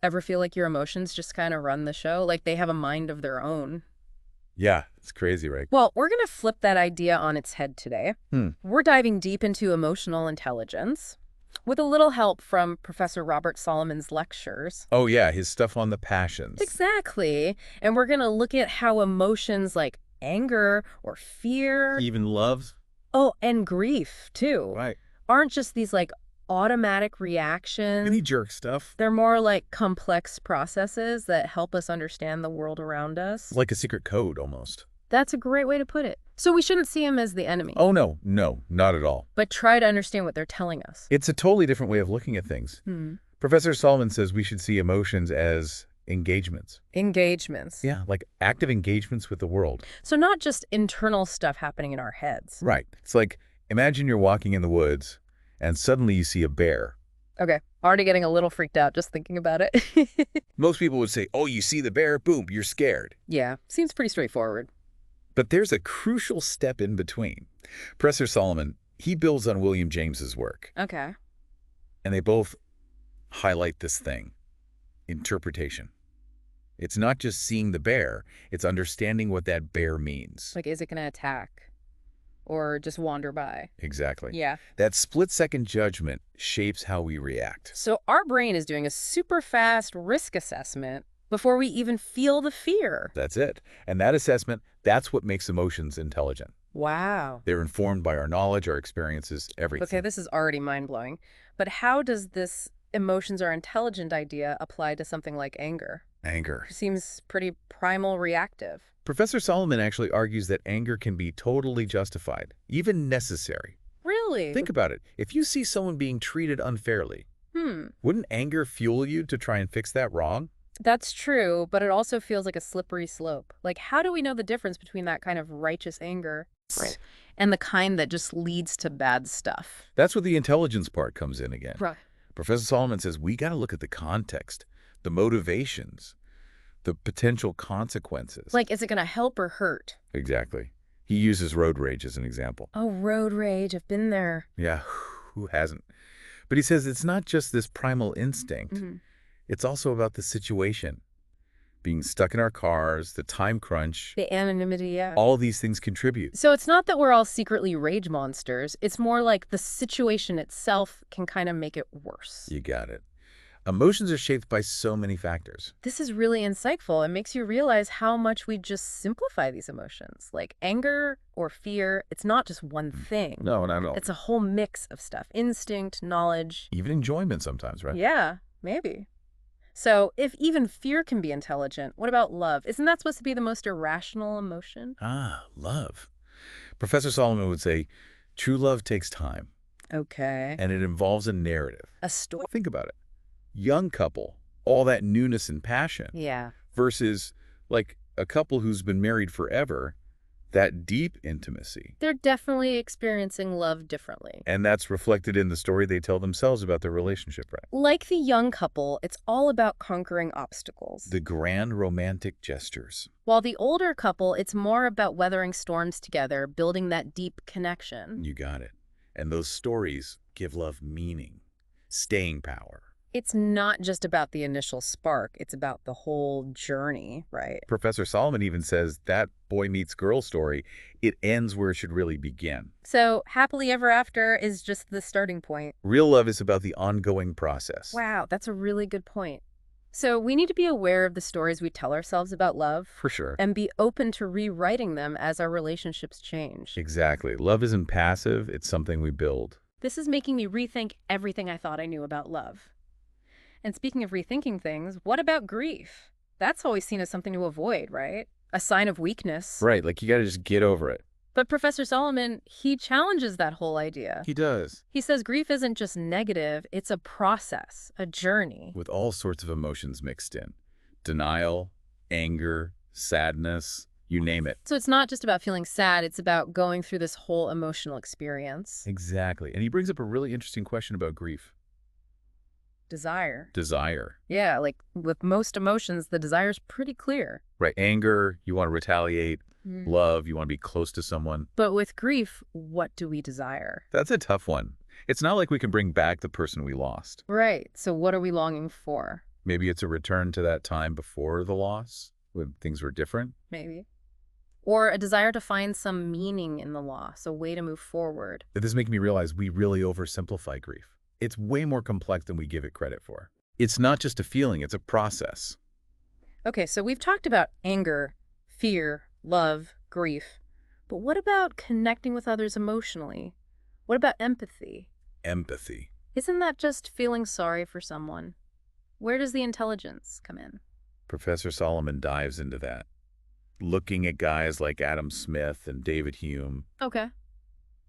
Ever feel like your emotions just kind of run the show? Like they have a mind of their own? Yeah, it's crazy, right? Well, we're going to flip that idea on its head today. Hmm. We're diving deep into emotional intelligence with a little help from Professor Robert Solomon's lectures. Oh, yeah, his stuff on the passions. Exactly. And we're going to look at how emotions like anger or fear, Even love? oh, and grief too, Right. aren't just these like automatic reactions. Any jerk stuff. They're more like complex processes that help us understand the world around us. Like a secret code, almost. That's a great way to put it. So we shouldn't see them as the enemy, Oh, no, not at all. but try to understand what they're telling us. It's a totally different way of looking at things. Professor Solomon says we should see emotions as engagements. Engagements. Yeah, like active engagements with the world. So not just internal stuff happening in our heads. Right. It's like, imagine you're walking in the woods and suddenly you see a bear. Okay, already getting a little freaked out just thinking about it. Most people would say, oh, you see the bear, boom, you're scared. Yeah, seems pretty straightforward. But there's a crucial step in between. Professor Solomon, he builds on William James's work, Okay. and they both highlight this thing, interpretation. It's not just seeing the bear, it's understanding what that bear means. Like, is it going to attack or just wander by? Exactly. Yeah. That split-second judgment shapes how we react. So our brain is doing a super fast risk assessment before we even feel the fear. That's it. And that assessment, that's what makes emotions intelligent. Wow. They're informed by our knowledge, our experiences, everything. Okay, this is already mind-blowing. But how does this emotions are intelligent idea apply to something like anger? Anger. Seems pretty primal reactive. Professor Solomon actually argues that anger can be totally justified, even necessary. Really? Think about it. If you see someone being treated unfairly, wouldn't anger fuel you to try and fix that wrong? That's true, but it also feels like a slippery slope. Like, how do we know the difference between that kind of righteous anger and the kind that just leads to bad stuff? That's where the intelligence part comes in again. Right. Professor Solomon says we got to look at the context, the motivations, the potential consequences. Like, is it going to help or hurt? Exactly. He uses road rage as an example. Oh, road rage. I've been there. Yeah, who hasn't? But he says it's not just this primal instinct. It's also about the situation. Being stuck in our cars, the time crunch. The anonymity, yeah. All these things contribute. So it's not that we're all secretly rage monsters. It's more like the situation itself can kind of make it worse. You got it. Emotions are shaped by so many factors. This is really insightful. It makes you realize how much we just simplify these emotions. Like anger or fear, it's not just one thing. No, not at all. It's a whole mix of stuff. Instinct, knowledge. Even enjoyment sometimes, right? Yeah, maybe. So if even fear can be intelligent, what about love? Isn't that supposed to be the most irrational emotion? Ah, love. Professor Solomon would say, true love takes time. Okay. And it involves a narrative. A story. Think about it. Young couple, all that newness and passion. Yeah. Versus like a couple who's been married forever, that deep intimacy. They're definitely experiencing love differently. And that's reflected in the story they tell themselves about their relationship, right? Like the young couple, it's all about conquering obstacles. The grand romantic gestures. While the older couple, it's more about weathering storms together, building that deep connection. You got it. And those stories give love meaning, staying power. It's not just about the initial spark, it's about the whole journey, right? Professor Solomon even says that boy meets girl story, it ends where it should really begin. So happily ever after is just the starting point. Real love is about the ongoing process. Wow, that's a really good point. So we need to be aware of the stories we tell ourselves about love. For sure. And be open to rewriting them as our relationships change. Exactly. Love isn't passive, it's something we build. This is making me rethink everything I thought I knew about love. And speaking of rethinking things, what about grief? That's always seen as something to avoid, right? A sign of weakness. Right, like you gotta just get over it. But Professor Solomon, he challenges that whole idea. He does. He says grief isn't just negative, it's a process, a journey. With all sorts of emotions mixed in. Denial, anger, sadness, you name it. So it's not just about feeling sad, it's about going through this whole emotional experience. Exactly. And he brings up a really interesting question about grief. Desire. Desire. Yeah, like with most emotions, the desire's pretty clear. Right, anger, you want to retaliate. Love, you want to be close to someone. But with grief, what do we desire? That's a tough one. It's not like we can bring back the person we lost. Right. So what are we longing for? Maybe it's a return to that time before the loss, when things were different. Maybe. Or a desire to find some meaning in the loss, a way to move forward. This makes me realize we really oversimplify grief. It's way more complex than we give it credit for. It's not just a feeling, it's a process. Okay, so we've talked about anger, fear, love, grief. But what about connecting with others emotionally? What about empathy? Empathy. Isn't that just feeling sorry for someone? Where does the intelligence come in? Professor Solomon dives into that, looking at guys like Adam Smith and David Hume. Okay.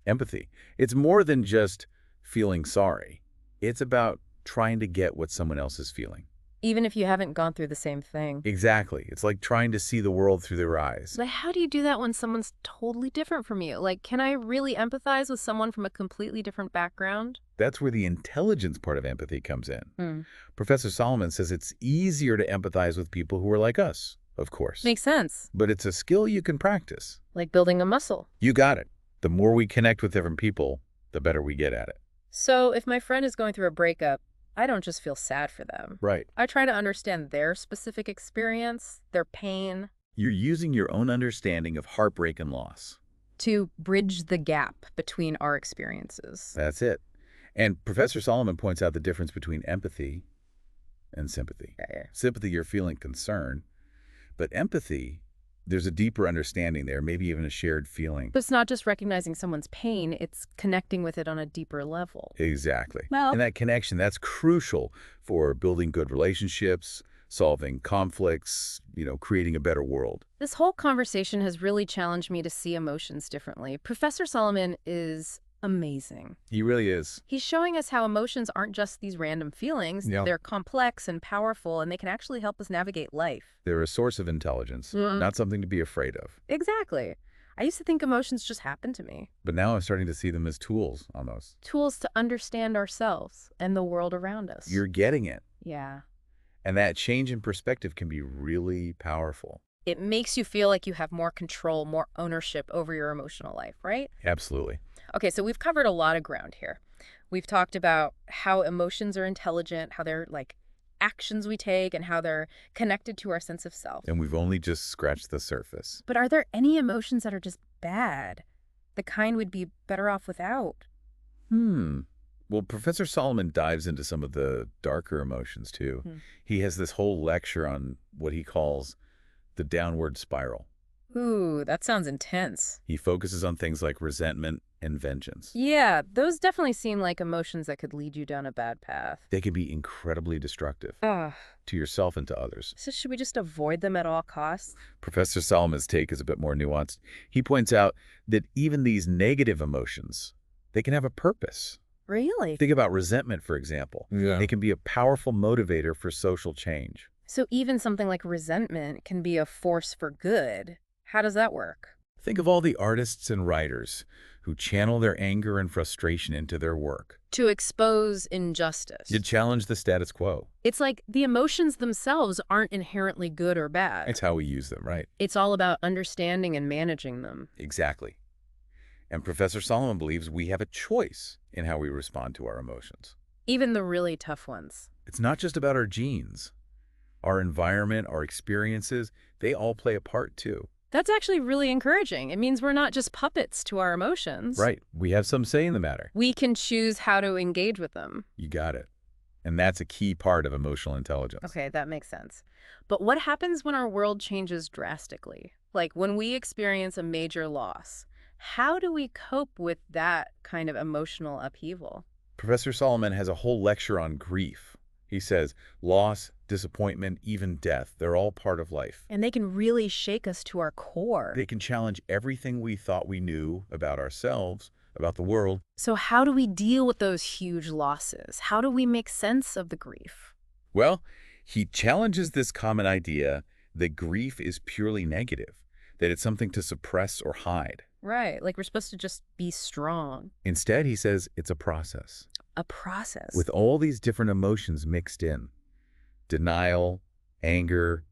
Empathy. It's more than just feeling sorry. It's about trying to get what someone else is feeling. Even if you haven't gone through the same thing. Exactly. It's like trying to see the world through their eyes. Like, how do you do that when someone's totally different from you? Like, can I really empathize with someone from a completely different background? That's where the intelligence part of empathy comes in. Hmm. Professor Solomon says it's easier to empathize with people who are like us, of course. Makes sense. But it's a skill you can practice. Like building a muscle. You got it. The more we connect with different people, the better we get at it. So if my friend is going through a breakup, I don't just feel sad for them. Right. I try to understand their specific experience, their pain, You're using your own understanding of heartbreak and loss. to bridge the gap between our experiences. That's it. And Professor Solomon points out the difference between empathy and sympathy. Yeah. Sympathy, you're feeling concern. But empathy, there's a deeper understanding there, maybe even a shared feeling. But it's not just recognizing someone's pain, it's connecting with it on a deeper level. Exactly. Well, And that connection, that's crucial for building good relationships, solving conflicts, creating a better world. this whole conversation has really challenged me to see emotions differently. Professor Solomon is amazing. He really is. He's showing us how emotions aren't just these random feelings. Yeah. They're complex and powerful, and they can actually help us navigate life. They're a source of intelligence, not something to be afraid of. Exactly. I used to think emotions just happened to me. But now I'm starting to see them as tools, almost. Tools to understand ourselves and the world around us. You're getting it. Yeah. And that change in perspective can be really powerful. It makes you feel like you have more control, more ownership over your emotional life, right? Absolutely. Okay, so we've covered a lot of ground here. We've talked about how emotions are intelligent, how they're like actions we take, and how they're connected to our sense of self. And we've only just scratched the surface. But are there any emotions that are just bad? The kind we'd be better off without? Well, Professor Solomon dives into some of the darker emotions, too. He has this whole lecture on what he calls the downward spiral. Ooh, that sounds intense. He focuses on things like resentment and vengeance. Yeah, those definitely seem like emotions that could lead you down a bad path. They can be incredibly destructive Ugh. to yourself and to others. So should we just avoid them at all costs? Professor Solomon's take is a bit more nuanced. He points out that even these negative emotions, they can have a purpose. Really? Think about resentment, for example. Yeah. It can be a powerful motivator for social change. So even something like resentment can be a force for good. How does that work? Think of all the artists and writers who channel their anger and frustration into their work. To expose injustice. You challenge the status quo. It's like the emotions themselves aren't inherently good or bad. It's how we use them, right? It's all about understanding and managing them. Exactly. And Professor Solomon believes we have a choice in how we respond to our emotions. Even the really tough ones. It's not just about our genes. Our environment, our experiences, they all play a part too. That's actually really encouraging. It means we're not just puppets to our emotions. Right. We have some say in the matter. We can choose how to engage with them. You got it. And that's a key part of emotional intelligence. Okay, that makes sense. But what happens when our world changes drastically? Like when we experience a major loss? How do we cope with that kind of emotional upheaval? Professor Solomon has a whole lecture on grief. He says loss, disappointment, even death, they're all part of life. And they can really shake us to our core. They can challenge everything we thought we knew about ourselves, about the world. So how do we deal with those huge losses? How do we make sense of the grief? Well, he challenges this common idea that grief is purely negative, that it's something to suppress or hide. Right, like we're supposed to just be strong. Instead, he says it's a process. A process. With all these different emotions mixed in. Denial, anger,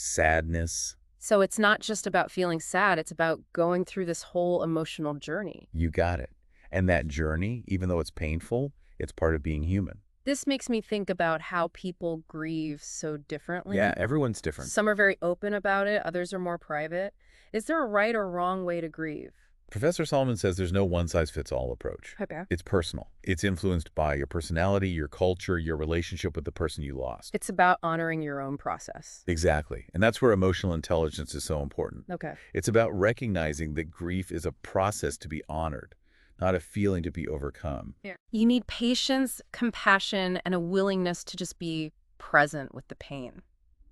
sadness. So it's not just about feeling sad, it's about going through this whole emotional journey. You got it. And that journey, even though it's painful, it's part of being human. This makes me think about how people grieve so differently. Yeah, everyone's different. Some are very open about it, others are more private. Is there a right or wrong way to grieve? Professor Solomon says there's no one-size-fits-all approach. Okay. It's personal. It's influenced by your personality, your culture, your relationship with the person you lost. It's about honoring your own process. Exactly. And that's where emotional intelligence is so important. Okay. It's about recognizing that grief is a process to be honored, not a feeling to be overcome. Yeah. You need patience, compassion, and a willingness to just be present with the pain.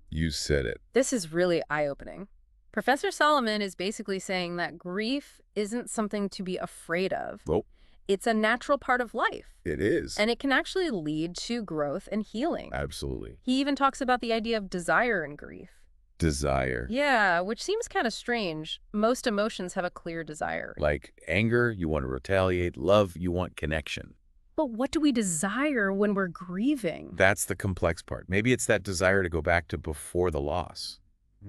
You said it. This is really eye-opening. Professor Solomon is basically saying that grief isn't something to be afraid of. Well, It's a natural part of life. it is. And it can actually lead to growth and healing. Absolutely. He even talks about the idea of desire in grief. Desire. Yeah, which seems kind of strange. Most emotions have a clear desire. Like anger, you want to retaliate. Love, you want connection. But what do we desire when we're grieving? That's the complex part. Maybe it's that desire to go back to before the loss,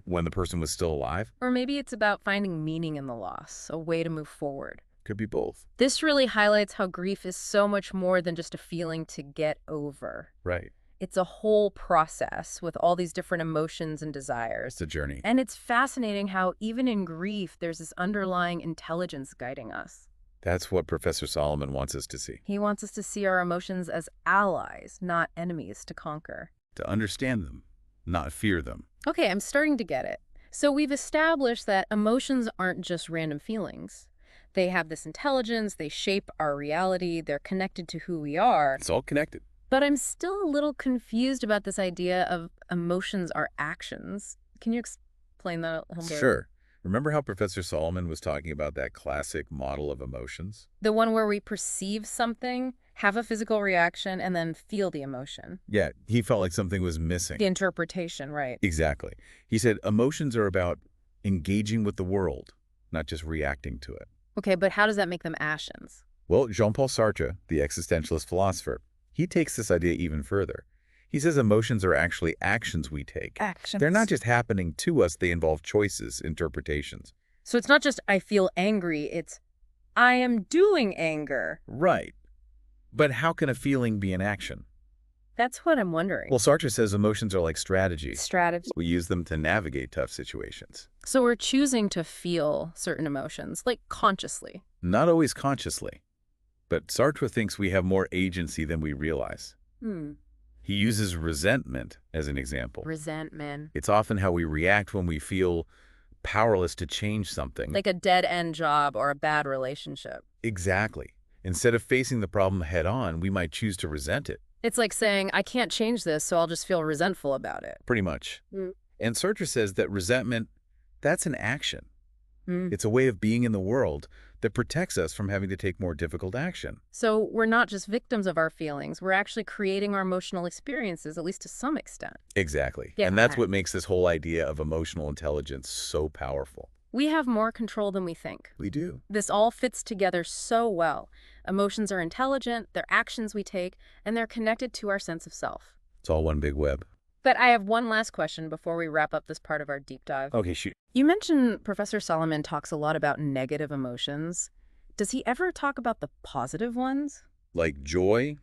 when the person was still alive. Or maybe it's about finding meaning in the loss, a way to move forward. Could be both. This really highlights how grief is so much more than just a feeling to get over. Right. It's a whole process with all these different emotions and desires. It's a journey. And it's fascinating how even in grief, there's this underlying intelligence guiding us. That's what Professor Solomon wants us to see. He wants us to see our emotions as allies, not enemies to conquer. To understand them, not fear them. Okay, I'm starting to get it. So we've established that emotions aren't just random feelings. They have this intelligence, they shape our reality, they're connected to who we are. It's all connected. But I'm still a little confused about this idea of emotions are actions. Can you explain that a little bit? Sure. Remember how Professor Solomon was talking about that classic model of emotions? The one where we perceive something, have a physical reaction, and then feel the emotion. Yeah, he felt like something was missing. The interpretation, right. Exactly. He said emotions are about engaging with the world, not just reacting to it. Okay, but how does that make them actions? Well, Jean-Paul Sartre, the existentialist philosopher, he takes this idea even further. He says emotions are actually actions we take. Actions. They're not just happening to us, they involve choices, interpretations. So it's not just I feel angry, it's I am doing anger. Right. But how can a feeling be an action? That's what I'm wondering. Well, Sartre says emotions are like strategies. Strategy. We use them to navigate tough situations. So we're choosing to feel certain emotions, like consciously. Not always consciously. But Sartre thinks we have more agency than we realize. He uses resentment as an example. Resentment. It's often how we react when we feel powerless to change something. Like a dead-end job or a bad relationship. Exactly. Instead of facing the problem head-on, we might choose to resent it. It's like saying, I can't change this, so I'll just feel resentful about it. Pretty much. And Sartre says that resentment, that's an action. Mm. It's a way of being in the world that protects us from having to take more difficult action. So we're not just victims of our feelings. We're actually creating our emotional experiences, at least to some extent. Exactly. Yeah. And that's what makes this whole idea of emotional intelligence so powerful. We have more control than we think. We do. This all fits together so well. Emotions are intelligent, they're actions we take, and they're connected to our sense of self. It's all one big web. But I have one last question before we wrap up this part of our deep dive. Okay, shoot. You mentioned Professor Solomon talks a lot about negative emotions. Does he ever talk about the positive ones? Like joy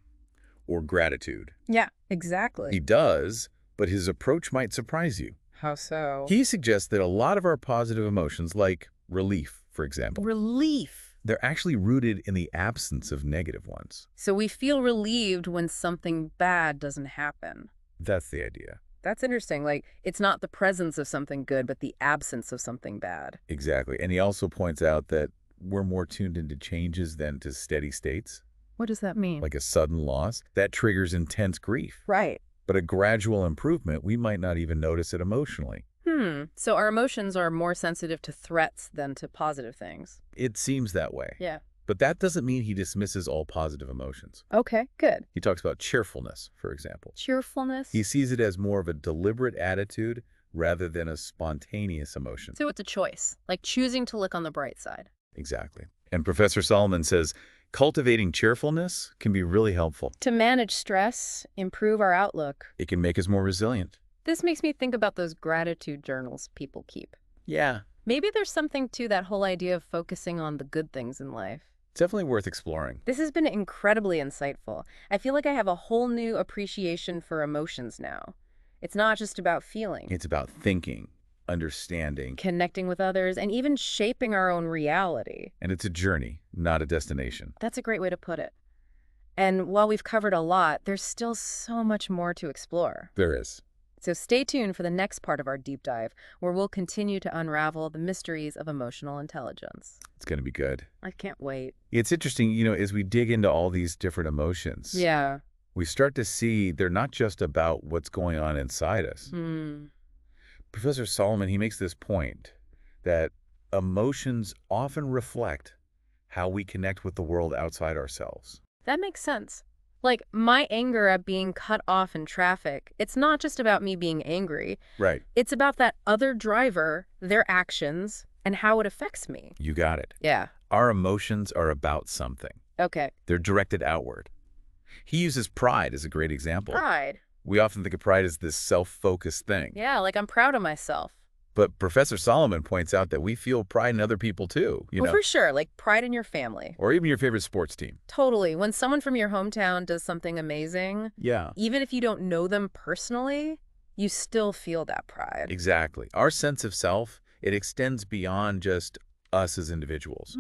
or gratitude. Yeah, exactly. He does, but his approach might surprise you. How so? He suggests that a lot of our positive emotions, like relief, for example, Relief. they're actually rooted in the absence of negative ones. So we feel relieved when something bad doesn't happen. That's the idea. That's interesting. Like, it's not the presence of something good, but the absence of something bad. Exactly. And he also points out that we're more tuned into changes than to steady states, What does that mean? like a sudden loss. That triggers intense grief. Right. But a gradual improvement, we might not even notice it emotionally. So our emotions are more sensitive to threats than to positive things. It seems that way. Yeah. But that doesn't mean he dismisses all positive emotions. Okay, good. He talks about cheerfulness, for example. Cheerfulness. He sees it as more of a deliberate attitude rather than a spontaneous emotion. So it's a choice, like choosing to look on the bright side. Exactly. And Professor Solomon says cultivating cheerfulness can be really helpful. To manage stress, improve our outlook. It can make us more resilient. This makes me think about those gratitude journals people keep. Yeah. Maybe there's something to that whole idea of focusing on the good things in life. It's definitely worth exploring. This has been incredibly insightful. I feel like I have a whole new appreciation for emotions now. It's not just about feeling, It's about thinking, understanding, connecting with others, and even shaping our own reality. and it's a journey, not a destination. That's a great way to put it. And while we've covered a lot, there's still so much more to explore. There is. So stay tuned for the next part of our deep dive, where we'll continue to unravel the mysteries of emotional intelligence. It's going to be good. I can't wait. It's interesting, as we dig into all these different emotions, Yeah. we start to see they're not just about what's going on inside us. Professor Solomon, he makes this point that emotions often reflect how we connect with the world outside ourselves. That makes sense. Like, my anger at being cut off in traffic, it's not just about me being angry. Right. It's about that other driver, their actions, and how it affects me. You got it. Yeah. Our emotions are about something. Okay. They're directed outward. He uses pride as a great example. Pride. We often think of pride as this self-focused thing. Yeah, like I'm proud of myself. But Professor Solomon points out that we feel pride in other people too, Well, for sure. Like pride in your family. or even your favorite sports team. Totally. When someone from your hometown does something amazing, Yeah, even if you don't know them personally, you still feel that pride. exactly. Our sense of self, it extends beyond just us as individuals.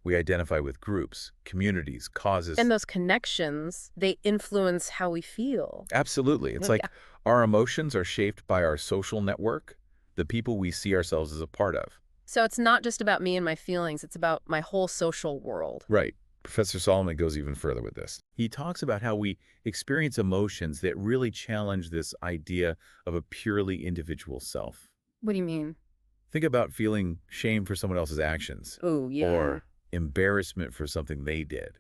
We identify with groups, communities, causes. And those connections, they influence how we feel. Absolutely. It's Yeah. like our emotions are shaped by our social network, the people we see ourselves as a part of. So it's not just about me and my feelings, it's about my whole social world. Right. Professor Solomon goes even further with this. He talks about how we experience emotions that really challenge this idea of a purely individual self. What do you mean? Think about feeling shame for someone else's actions Oh, yeah. or embarrassment for something they did.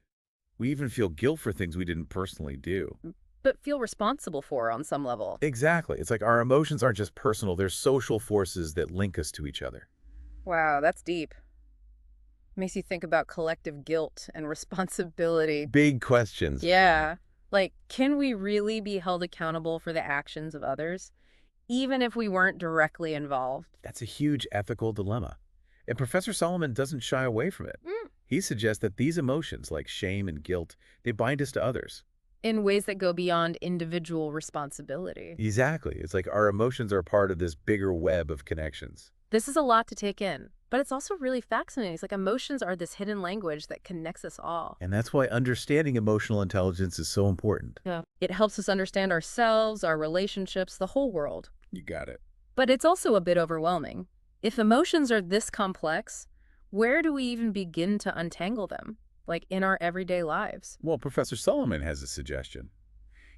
We even feel guilt for things we didn't personally do. But feel responsible for on some level. Exactly. It's like our emotions aren't just personal, they're social forces that link us to each other. Wow, that's deep. Makes you think about collective guilt and responsibility. Big questions. Yeah. Like, can we really be held accountable for the actions of others, even if we weren't directly involved? That's a huge ethical dilemma. And Professor Solomon doesn't shy away from it. He suggests that these emotions, like shame and guilt, they bind us to others. In ways that go beyond individual responsibility. Exactly. It's like our emotions are part of this bigger web of connections. This is a lot to take in, but it's also really fascinating. It's like emotions are this hidden language that connects us all. And that's why understanding emotional intelligence is so important. Yeah. It helps us understand ourselves, our relationships, the whole world. You got it. But it's also a bit overwhelming. If emotions are this complex, where do we even begin to untangle them, like in our everyday lives? Well, Professor Solomon has a suggestion.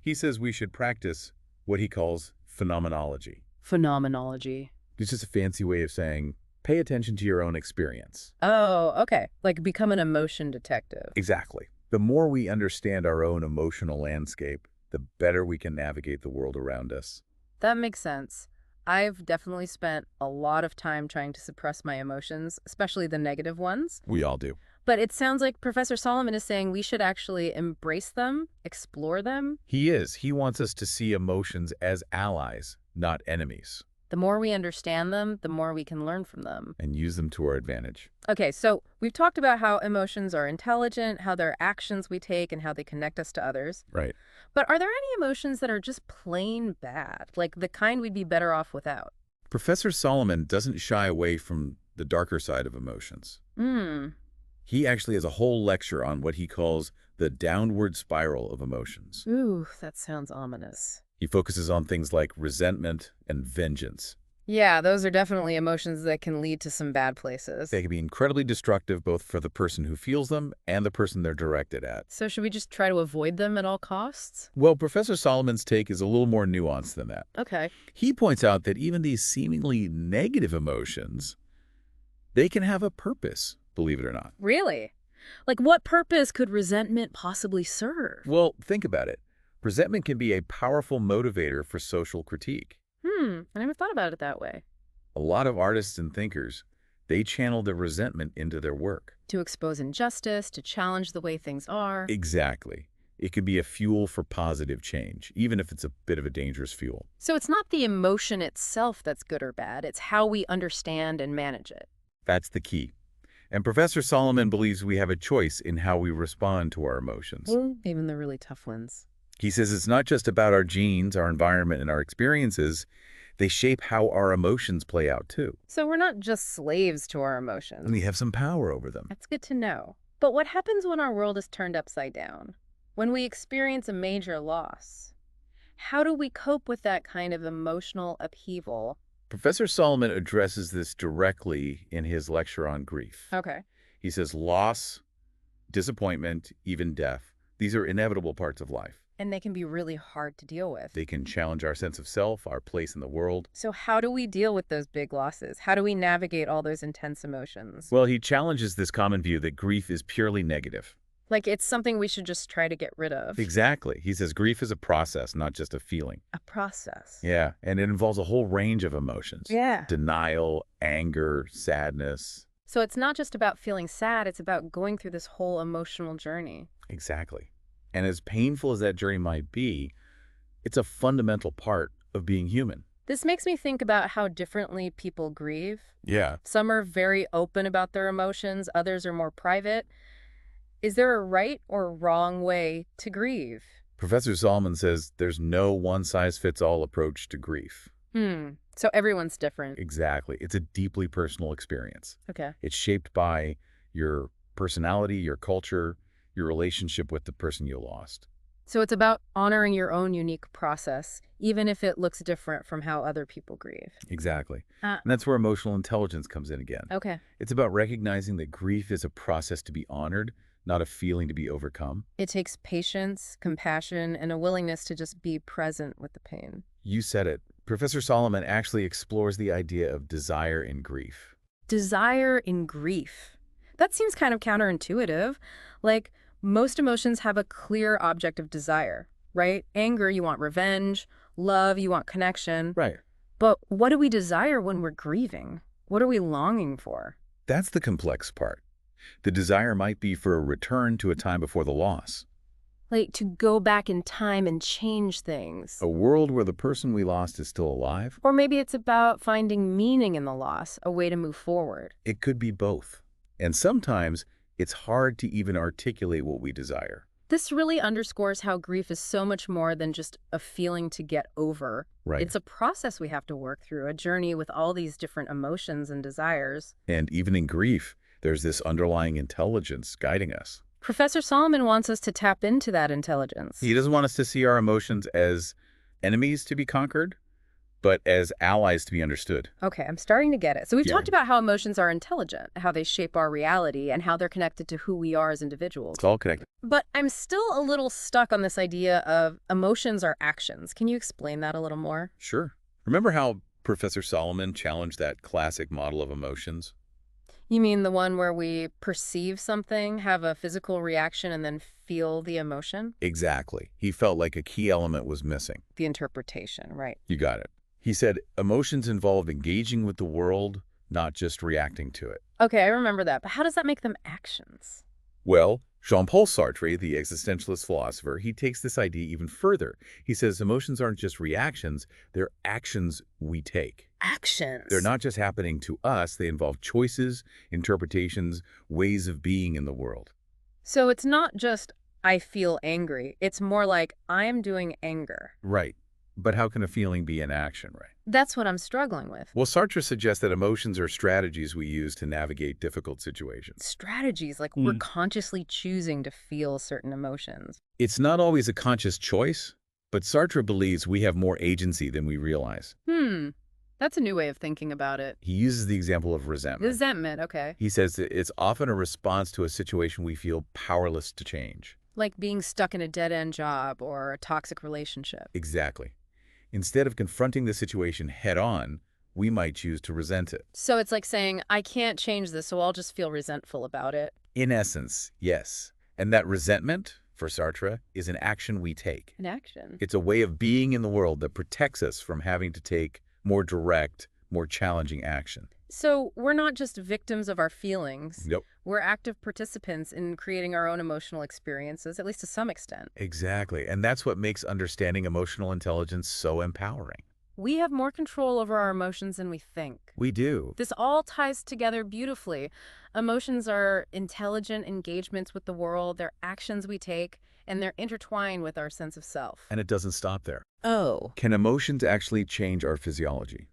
He says we should practice what he calls phenomenology. Phenomenology. It's just a fancy way of saying pay attention to your own experience. Oh, okay. Like become an emotion detective. Exactly. The more we understand our own emotional landscape, the better we can navigate the world around us. That makes sense. I've definitely spent a lot of time trying to suppress my emotions, especially the negative ones. We all do. But it sounds like Professor Solomon is saying we should actually embrace them, explore them. He is. He wants us to see emotions as allies, not enemies, The more we understand them, the more we can learn from them. and use them to our advantage. Okay, so we've talked about how emotions are intelligent, how they're actions we take, and how they connect us to others. Right. But are there any emotions that are just plain bad, like the kind we'd be better off without? Professor Solomon doesn't shy away from the darker side of emotions. He actually has a whole lecture on what he calls the downward spiral of emotions. Ooh, that sounds ominous. He focuses on things like resentment and vengeance. Yeah, those are definitely emotions that can lead to some bad places. They can be incredibly destructive both for the person who feels them and the person they're directed at. So should we just try to avoid them at all costs? Well, Professor Solomon's take is a little more nuanced than that. Okay. He points out that even these seemingly negative emotions, they can have a purpose, believe it or not. Really? Like what purpose could resentment possibly serve? Well, think about it. Resentment can be a powerful motivator for social critique. I never thought about it that way. A lot of artists and thinkers, they channel their resentment into their work. To expose injustice, to challenge the way things are. Exactly. It can be a fuel for positive change, even if it's a bit of a dangerous fuel. So it's not the emotion itself that's good or bad, it's how we understand and manage it. That's the key. And Professor Solomon believes we have a choice in how we respond to our emotions. Even the really tough ones. He says it's not just about our genes, our environment, and our experiences. They shape how our emotions play out, too. So we're not just slaves to our And we emotions. have some power over them. That's good to know. But what happens when our world is turned upside down? When we experience a major loss? How do we cope with that kind of emotional upheaval? Professor Solomon addresses this directly in his lecture on grief. Okay. He says loss, disappointment, even death, these are inevitable parts of life. And they can be really hard to deal with. They can challenge our sense of self, our place in the world. So how do we deal with those big losses? How do we navigate all those intense emotions? Well, he challenges this common view that grief is purely negative. Like it's something we should just try to get rid of. Exactly. He says grief is a process, not just a feeling. A process. Yeah, and it involves a whole range of emotions. Yeah. Denial, anger, sadness. So it's not just about feeling sad, it's about going through this whole emotional journey. Exactly. And as painful as that journey might be, it's a fundamental part of being human. This makes me think about how differently people grieve. Yeah. Some are very open about their emotions, others are more private. Is there a right or wrong way to grieve? Professor Solomon says there's no one-size-fits-all approach to grief. So everyone's different. Exactly. It's a deeply personal experience. Okay. It's shaped by your personality, your culture, your relationship with the person you lost. So it's about honoring your own unique process, even if it looks different from how other people grieve. Exactly. Uh, And that's where emotional intelligence comes in again. okay. It's about recognizing that grief is a process to be honored, not a feeling to be overcome. It takes patience, compassion, and a willingness to just be present with the pain. You said it. Professor Solomon actually explores the idea of desire in grief. Desire in grief. That seems kind of counterintuitive. Like, most emotions have a clear object of desire, right? Anger, you want revenge. Love, you want connection. Right. But what do we desire when we're grieving? What are we longing for? That's the complex part. The desire might be for a return to a time before the loss. Like, to go back in time and change things. A world where the person we lost is still alive? Or maybe it's about finding meaning in the loss, a way to move forward. It could be both. And sometimes it's hard to even articulate what we desire. This really underscores how grief is so much more than just a feeling to get over. Right. It's a process we have to work through, a journey with all these different emotions and desires. And even in grief, there's this underlying intelligence guiding us. Professor Solomon wants us to tap into that intelligence. He doesn't want us to see our emotions as enemies to be conquered, but as allies to be understood. Okay, I'm starting to get it. So we've Yeah. talked about how emotions are intelligent, how they shape our reality, and how they're connected to who we are as individuals. It's all connected. But I'm still a little stuck on this idea of emotions are actions. Can you explain that a little more? Sure. Remember how Professor Solomon challenged that classic model of emotions? You mean the one where we perceive something, have a physical reaction, and then feel the emotion? Exactly. He felt like a key element was missing. The interpretation, right. You got it. He said emotions involve engaging with the world, not just reacting to it. Okay, I remember that. But how does that make them actions? Well, Jean-Paul Sartre, the existentialist philosopher, he takes this idea even further. He says emotions aren't just reactions, they're actions we take. Actions. They're not just happening to us, they involve choices, interpretations, ways of being in the world. So it's not just, I feel angry. It's more like, I'm doing anger. Right. But how can a feeling be an action, right? That's what I'm struggling with. Well, Sartre suggests that emotions are strategies we use to navigate difficult situations. Strategies, like we're consciously choosing to feel certain emotions. It's not always a conscious choice, but Sartre believes we have more agency than we realize. That's a new way of thinking about it. He uses the example of resentment. Resentment, okay. He says that it's often a response to a situation we feel powerless to change. Like being stuck in a dead-end job or a toxic relationship. Exactly. Instead of confronting the situation head-on, we might choose to resent it. So it's like saying, I can't change this, so I'll just feel resentful about it. In essence, yes. And that resentment, for Sartre, is an action we take. An action. It's a way of being in the world that protects us from having to take more direct, more challenging action. So we're not just victims of our feelings. Nope. We're active participants in creating our own emotional experiences, at least to some extent. Exactly. And that's what makes understanding emotional intelligence so empowering. We have more control over our emotions than we think. We do. This all ties together beautifully. Emotions are intelligent engagements with the world, they're actions we take, and they're intertwined with our sense of self. And it doesn't stop there. Oh. Can emotions actually change our physiology?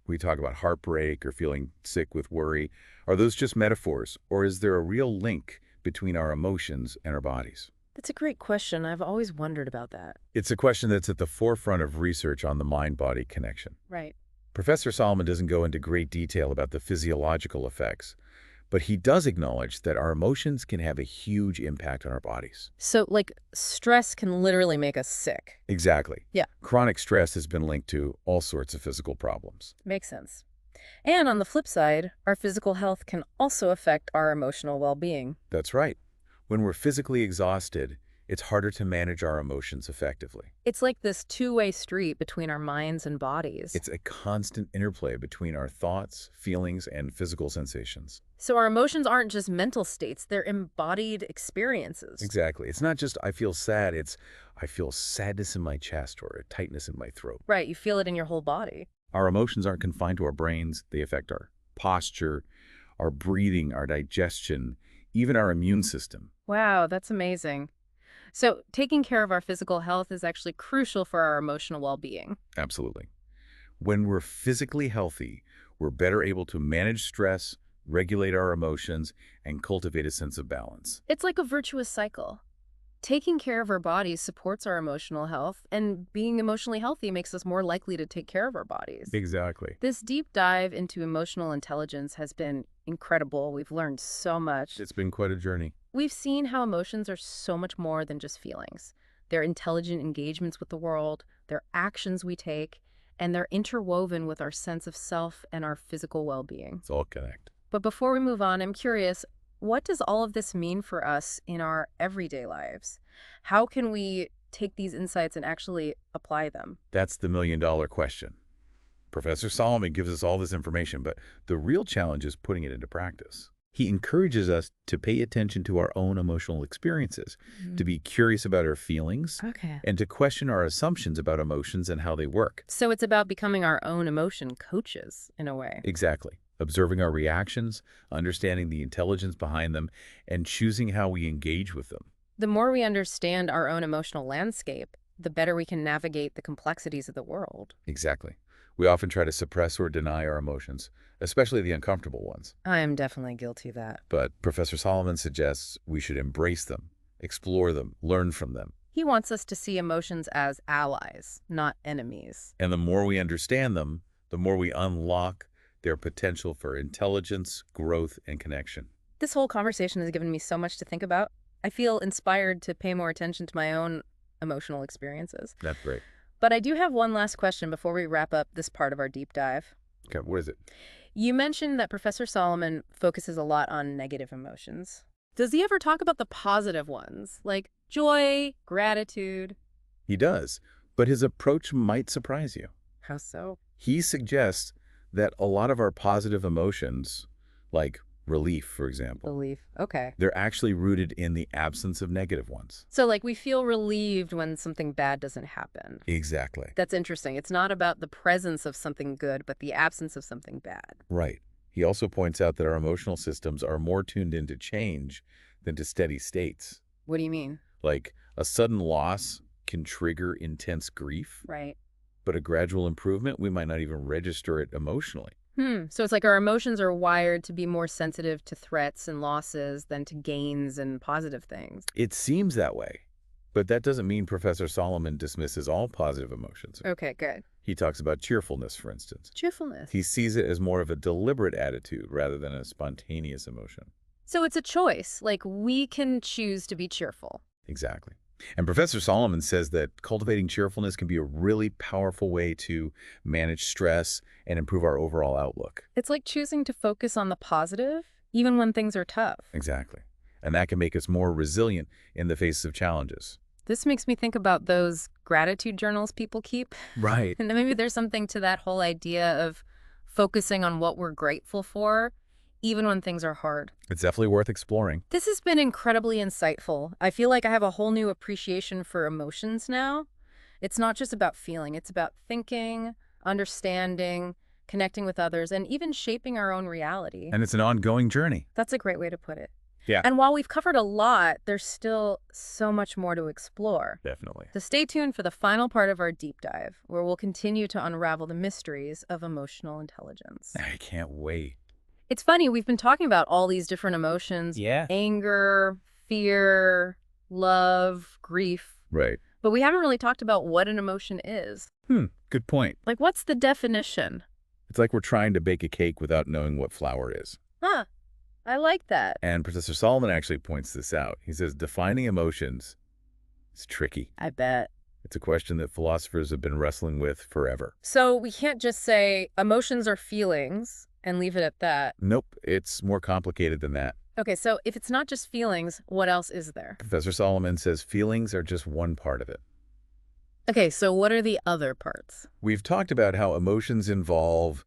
We talk about heartbreak or feeling sick with worry. Are those just metaphors, or is there a real link between our emotions and our bodies? That's a great question. I've always wondered about that. It's a question that's at the forefront of research on the mind-body connection. Right. Professor Solomon doesn't go into great detail about the physiological effects, but he does acknowledge that our emotions can have a huge impact on our bodies. So, like, stress can literally make us sick. Exactly. Yeah. Chronic stress has been linked to all sorts of physical problems. Makes sense. And on the flip side, our physical health can also affect our emotional well-being. That's right. When we're physically exhausted, it's harder to manage our emotions effectively. It's like this two-way street between our minds and bodies. It's a constant interplay between our thoughts, feelings, and physical sensations. So our emotions aren't just mental states, they're embodied experiences. Exactly. It's not just I feel sad, it's I feel sadness in my chest or a tightness in my throat. Right, you feel it in your whole body. Our emotions aren't confined to our brains. They affect our posture, our breathing, our digestion, even our immune system. Wow, that's amazing. So taking care of our physical health is actually crucial for our emotional well-being. Absolutely. When we're physically healthy, we're better able to manage stress, regulate our emotions, and cultivate a sense of balance. It's like a virtuous cycle. Taking care of our bodies supports our emotional health, and being emotionally healthy makes us more likely to take care of our bodies. Exactly. This deep dive into emotional intelligence has been incredible. We've learned so much. It's been quite a journey. We've seen how emotions are so much more than just feelings. They're intelligent engagements with the world, they're actions we take, and they're interwoven with our sense of self and our physical well-being. It's all connected. But before we move on, I'm curious, what does all of this mean for us in our everyday lives? How can we take these insights and actually apply them? That's the million-dollar question. Professor Solomon gives us all this information, but the real challenge is putting it into practice. He encourages us to pay attention to our own emotional experiences, to be curious about our feelings, Okay. and to question our assumptions about emotions and how they work. So it's about becoming our own emotion coaches, in a way. Exactly. Observing our reactions, understanding the intelligence behind them, and choosing how we engage with them. The more we understand our own emotional landscape, the better we can navigate the complexities of the world. Exactly. We often try to suppress or deny our emotions, especially the uncomfortable ones. I am definitely guilty of that. But Professor Solomon suggests we should embrace them, explore them, learn from them. He wants us to see emotions as allies, not enemies. And the more we understand them, the more we unlock their potential for intelligence, growth, and connection. This whole conversation has given me so much to think about. I feel inspired to pay more attention to my own emotional experiences. That's great. But I do have one last question before we wrap up this part of our deep dive. Okay, what is it? You mentioned that Professor Solomon focuses a lot on negative emotions. Does he ever talk about the positive ones, like joy, gratitude? He does, but his approach might surprise you. How so? He suggests that a lot of our positive emotions, like relief, for example, Belief. Okay. they're actually rooted in the absence of negative ones. So, like, we feel relieved when something bad doesn't happen. Exactly. That's interesting. It's not about the presence of something good, but the absence of something bad. Right. He also points out that our emotional systems are more tuned into change than to steady states. What do you mean? Like, a sudden loss can trigger intense grief, Right. but a gradual improvement, we might not even register it emotionally. So it's like our emotions are wired to be more sensitive to threats and losses than to gains and positive things. It seems that way, but that doesn't mean Professor Solomon dismisses all positive emotions. Okay, good. He talks about cheerfulness, for instance. Cheerfulness. He sees it as more of a deliberate attitude rather than a spontaneous emotion. So it's a choice. Like, we can choose to be cheerful. Exactly. And Professor Solomon says that cultivating cheerfulness can be a really powerful way to manage stress and improve our overall outlook. It's like choosing to focus on the positive, even when things are tough. Exactly. And that can make us more resilient in the face of challenges. This makes me think about those gratitude journals people keep. Right. And then maybe there's something to that whole idea of focusing on what we're grateful for, even when things are hard. It's definitely worth exploring. This has been incredibly insightful. I feel like I have a whole new appreciation for emotions now. It's not just about feeling, it's about thinking, understanding, connecting with others, and even shaping our own reality. And it's an ongoing journey. That's a great way to put it. Yeah. And while we've covered a lot, there's still so much more to explore. Definitely. So stay tuned for the final part of our deep dive, where we'll continue to unravel the mysteries of emotional intelligence. I can't wait. It's funny, we've been talking about all these different emotions. Yeah. Anger, fear, love, grief. Right. But we haven't really talked about what an emotion is. Good point. Like, what's the definition? It's like we're trying to bake a cake without knowing what flour is. Huh. I like that. And Professor Solomon actually points this out. He says defining emotions is tricky. I bet. It's a question that philosophers have been wrestling with forever. So we can't just say emotions are feelings and leave it at that. Nope, it's more complicated than that. Okay, so if it's not just feelings, what else is there? Professor Solomon says feelings are just one part of it. Okay, so what are the other parts? We've talked about how emotions involve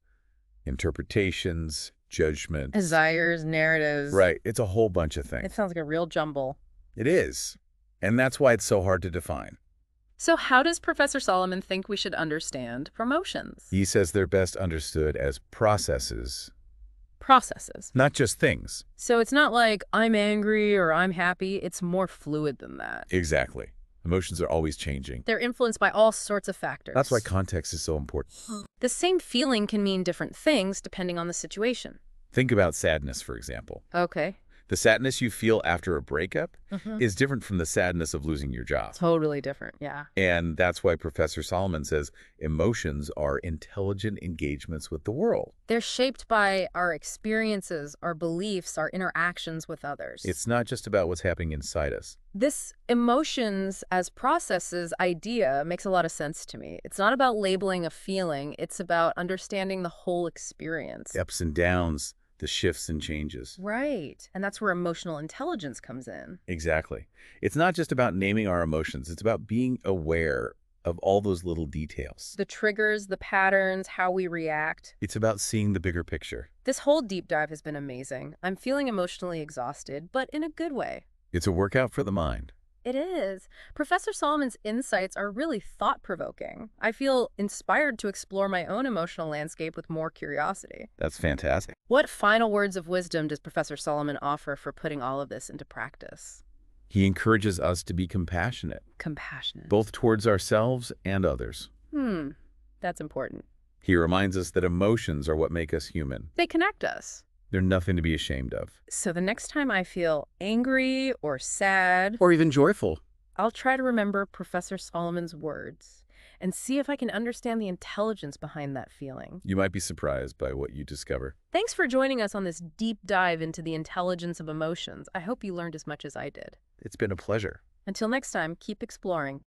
interpretations, judgments. Desires, narratives. Right, it's a whole bunch of things. It sounds like a real jumble. It is. And that's why it's so hard to define. So how does Professor Solomon think we should understand emotions? He says they're best understood as processes, Processes. not just things. So it's not like I'm angry or I'm happy. It's more fluid than that. Exactly. Emotions are always changing. They're influenced by all sorts of factors. That's why context is so important. The same feeling can mean different things depending on the situation. Think about sadness, for example. Okay. The sadness you feel after a breakup Mhm. is different from the sadness of losing your job. Totally different, yeah. And that's why Professor Solomon says emotions are intelligent engagements with the world. They're shaped by our experiences, our beliefs, our interactions with others. It's not just about what's happening inside us. This emotions as processes idea makes a lot of sense to me. It's not about labeling a feeling. It's about understanding the whole experience. The ups and downs, the shifts and changes. Right. And that's where emotional intelligence comes in. Exactly. It's not just about naming our emotions. It's about being aware of all those little details. The triggers, the patterns, how we react. It's about seeing the bigger picture. This whole deep dive has been amazing. I'm feeling emotionally exhausted, but in a good way. It's a workout for the mind. It is. Professor Solomon's insights are really thought-provoking. I feel inspired to explore my own emotional landscape with more curiosity. That's fantastic. What final words of wisdom does Professor Solomon offer for putting all of this into practice? He encourages us to be compassionate, Compassionate. both towards ourselves and others. That's important. He reminds us that emotions are what make us human. They connect us. They're nothing to be ashamed of. So the next time I feel angry or sad, Or even joyful. I'll try to remember Professor Solomon's words and see if I can understand the intelligence behind that feeling. You might be surprised by what you discover. Thanks for joining us on this deep dive into the intelligence of emotions. I hope you learned as much as I did. It's been a pleasure. Until next time, keep exploring.